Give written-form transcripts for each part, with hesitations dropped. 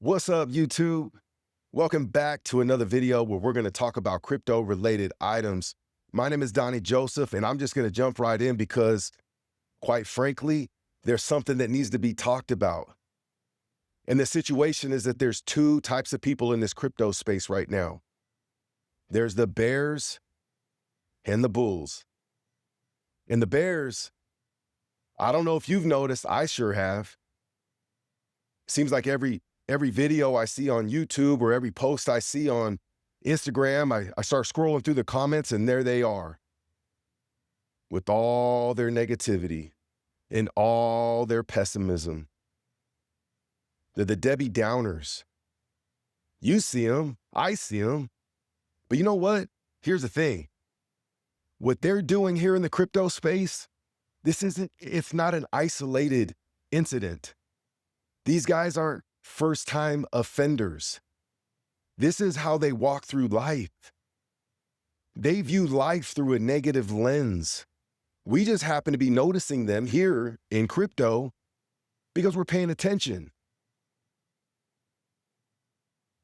What's up, YouTube? Welcome back to another video where we're going to talk about crypto-related items. My name is Donnie Joseph, and I'm just going to jump right in because, quite frankly, there's something that needs to be talked about. And the situation is that there's two types of people in this crypto space right now. There's the bears and the bulls. And the bears, I don't know if you've noticed, I sure have. Seems like every video I see on YouTube or every post I see on Instagram, I start scrolling through the comments and there they are with all their negativity and all their pessimism. They're the Debbie Downers. You see them, I see them. But you know what? Here's the thing. What they're doing here in the crypto space, it's not an isolated incident. These guys aren't first-time offenders. This is how they walk through life. They view life through a negative lens. We just happen to be noticing them here in crypto because we're paying attention.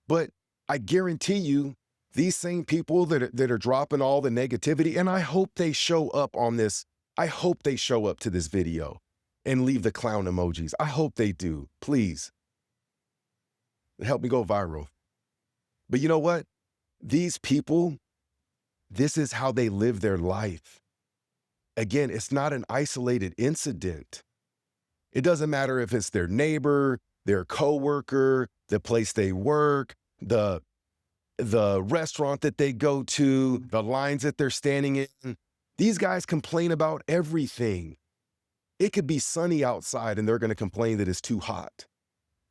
But I guarantee you, these same people that are dropping all the negativity, and I hope they show up on this, I hope they show up to this video and leave the clown emojis. I hope they do, please. Help me go viral. But you know what? These people, this is how they live their life. Again, it's not an isolated incident. It doesn't matter if it's their neighbor, their coworker, the place they work, the restaurant that they go to, the lines that they're standing in. These guys complain about everything. It could be sunny outside and they're going to complain that it's too hot.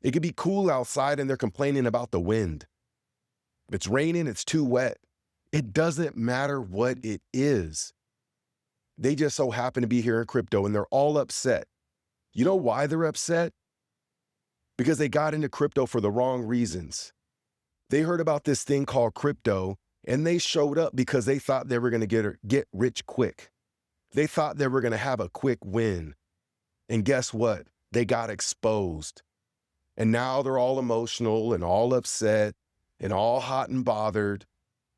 It could be cool outside and they're complaining about the wind. If it's raining, it's too wet. It doesn't matter what it is. They just so happen to be here in crypto and they're all upset. You know why they're upset? Because they got into crypto for the wrong reasons. They heard about this thing called crypto and they showed up because they thought they were going to get rich quick. They thought they were going to have a quick win. And guess what? They got exposed. And now they're all emotional and all upset and all hot and bothered.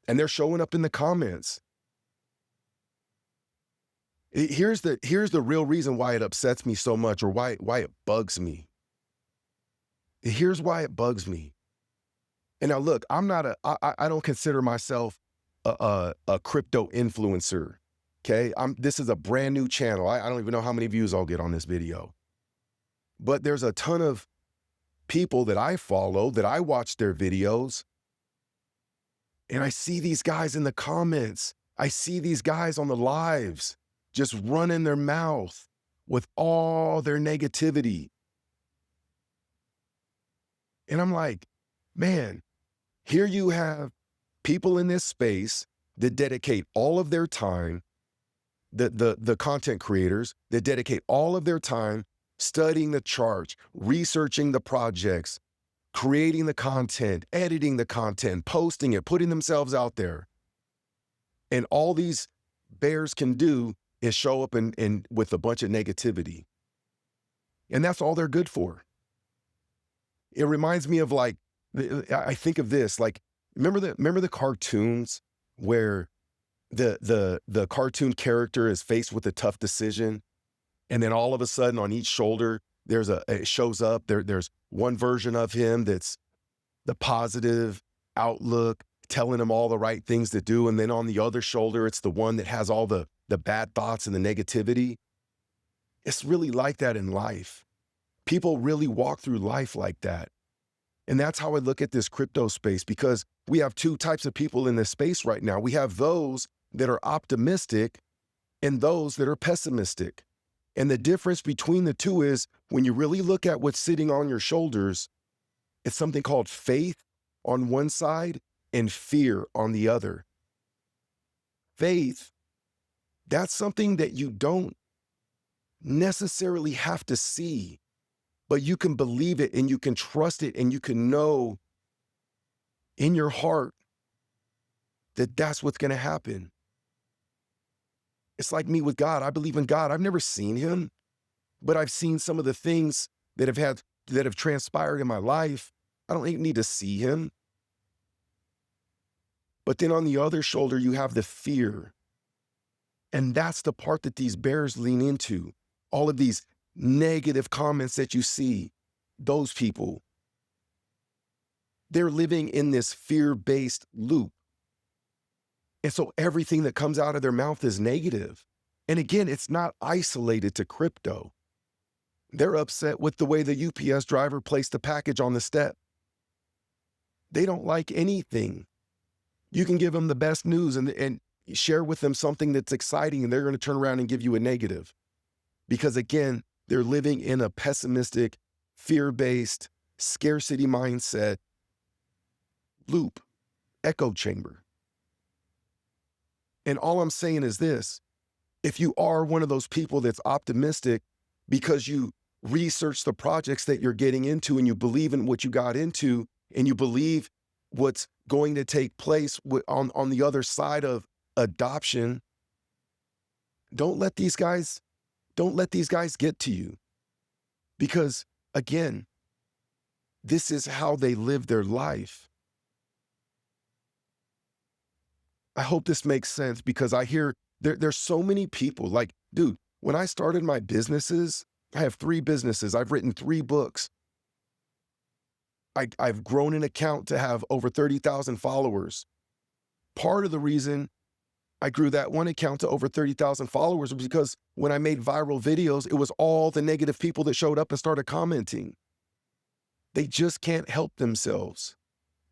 And they're showing up in the comments. Here's the real reason why it upsets me so much, or why it bugs me. Here's why it bugs me. And now look, I don't consider myself a crypto influencer. Okay, this is a brand new channel. I don't even know how many views I'll get on this video. But there's a ton of people that I follow, that I watch their videos, and I see these guys in the comments. I see these guys on the lives just running their mouth with all their negativity. And I'm like, man, here you have people in this space that dedicate all of their time, the content creators that dedicate all of their time studying the charts, researching the projects, creating the content, editing the content, posting it, putting themselves out there. And all these bears can do is show up with a bunch of negativity. And that's all they're good for. It reminds me of, like, I think of this, like, remember the cartoons where the cartoon character is faced with a tough decision, and then all of a sudden on each shoulder it shows up, there's one version of him that's the positive outlook, telling him all the right things to do, and then on the other shoulder it's the one that has all the bad thoughts and the negativity. It's really like that in life. People really walk through life like that. And that's how I look at this crypto space, because we have two types of people in this space right now. We have those that are optimistic and those that are pessimistic. And the difference between the two is, when you really look at what's sitting on your shoulders, it's something called faith on one side and fear on the other. Faith, that's something that you don't necessarily have to see, but you can believe it and you can trust it and you can know in your heart that that's what's going to happen. It's like me with God. I believe in God. I've never seen him, but I've seen some of the things that have transpired in my life. I don't need to see him. But then on the other shoulder, you have the fear. And that's the part that these bears lean into. All of these negative comments that you see, those people, they're living in this fear-based loop. And so everything that comes out of their mouth is negative. And again, it's not isolated to crypto. They're upset with the way the UPS driver placed the package on the step. They don't like anything. You can give them the best news and share with them something that's exciting, and they're going to turn around and give you a negative. Because again, they're living in a pessimistic, fear-based, scarcity mindset loop, echo chamber. And all I'm saying is this: if you are one of those people that's optimistic because you research the projects that you're getting into and you believe in what you got into and you believe what's going to take place on the other side of adoption, don't let these guys get to you. Because again, this is how they live their life. I hope this makes sense, because I hear there's so many people like, dude, when I started my businesses, I have 3 businesses. I've written 3 books. I've grown an account to have over 30,000 followers. Part of the reason I grew that one account to over 30,000 followers was because when I made viral videos, it was all the negative people that showed up and started commenting. They just can't help themselves.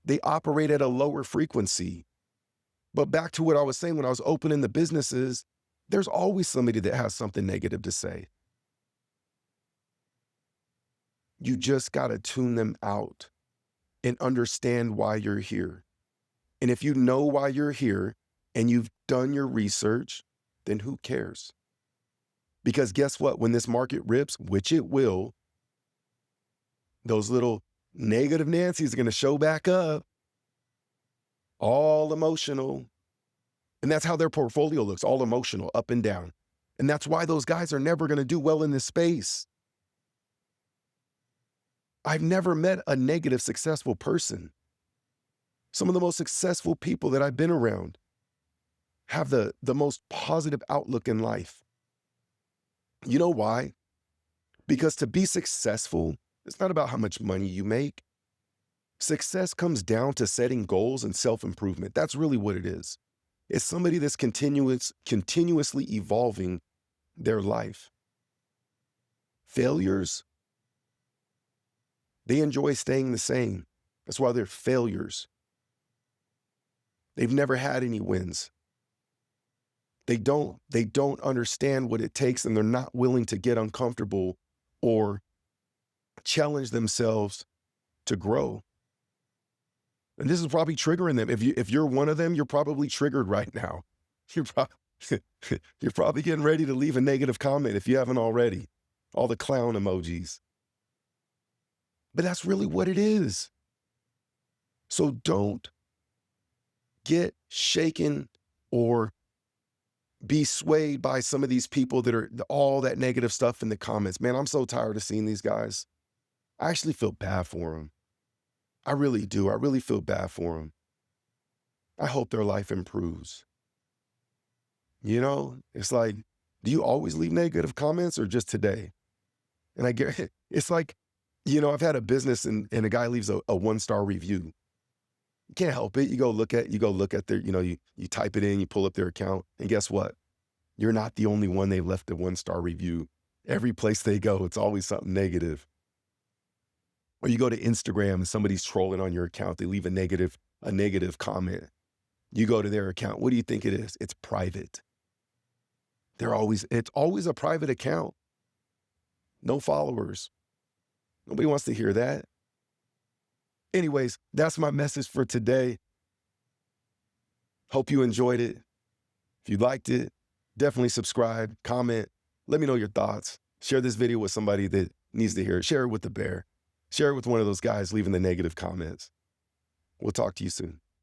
They operate at a lower frequency. But back to what I was saying, when I was opening the businesses, there's always somebody that has something negative to say. You just got to tune them out and understand why you're here. And if you know why you're here and you've done your research, then who cares? Because guess what? When this market rips, which it will, those little negative Nancy's are going to show back up, all emotional. And that's how their portfolio looks, all emotional, up and down. And that's why those guys are never going to do well in this space. I've never met a negative, successful person. Some of the most successful people that I've been around have the most positive outlook in life. You know why? Because to be successful, it's not about how much money you make. Success comes down to setting goals and self-improvement. That's really what it is. It's somebody that's continuously evolving their life. Failures, they enjoy staying the same. That's why they're failures. They've never had any wins. They don't understand what it takes, and they're not willing to get uncomfortable or challenge themselves to grow. And this is probably triggering them. If you're one of them, you're probably triggered right now. You're probably getting ready to leave a negative comment if you haven't already. All the clown emojis. But that's really what it is. So don't get shaken or be swayed by some of these people that are all that negative stuff in the comments. Man, I'm so tired of seeing these guys. I actually feel bad for them. I really do. I really feel bad for them. I hope their life improves. You know, it's like, do you always leave negative comments or just today? And I get, it's like, you know, I've had a business and a guy leaves a 1-star review. You can't help it. You go look at their, you know, you type it in, you pull up their account, and guess what? You're not the only one they left a 1-star review. Every place they go, it's always something negative. Or you go to Instagram and somebody's trolling on your account, they leave a negative comment. You go to their account, what do you think it is? It's private. It's always a private account. No followers. Nobody wants to hear that. Anyways, that's my message for today. Hope you enjoyed it. If you liked it, definitely subscribe, comment, let me know your thoughts. Share this video with somebody that needs to hear it. Share it with the bear. Share it with one of those guys leaving the negative comments. We'll talk to you soon.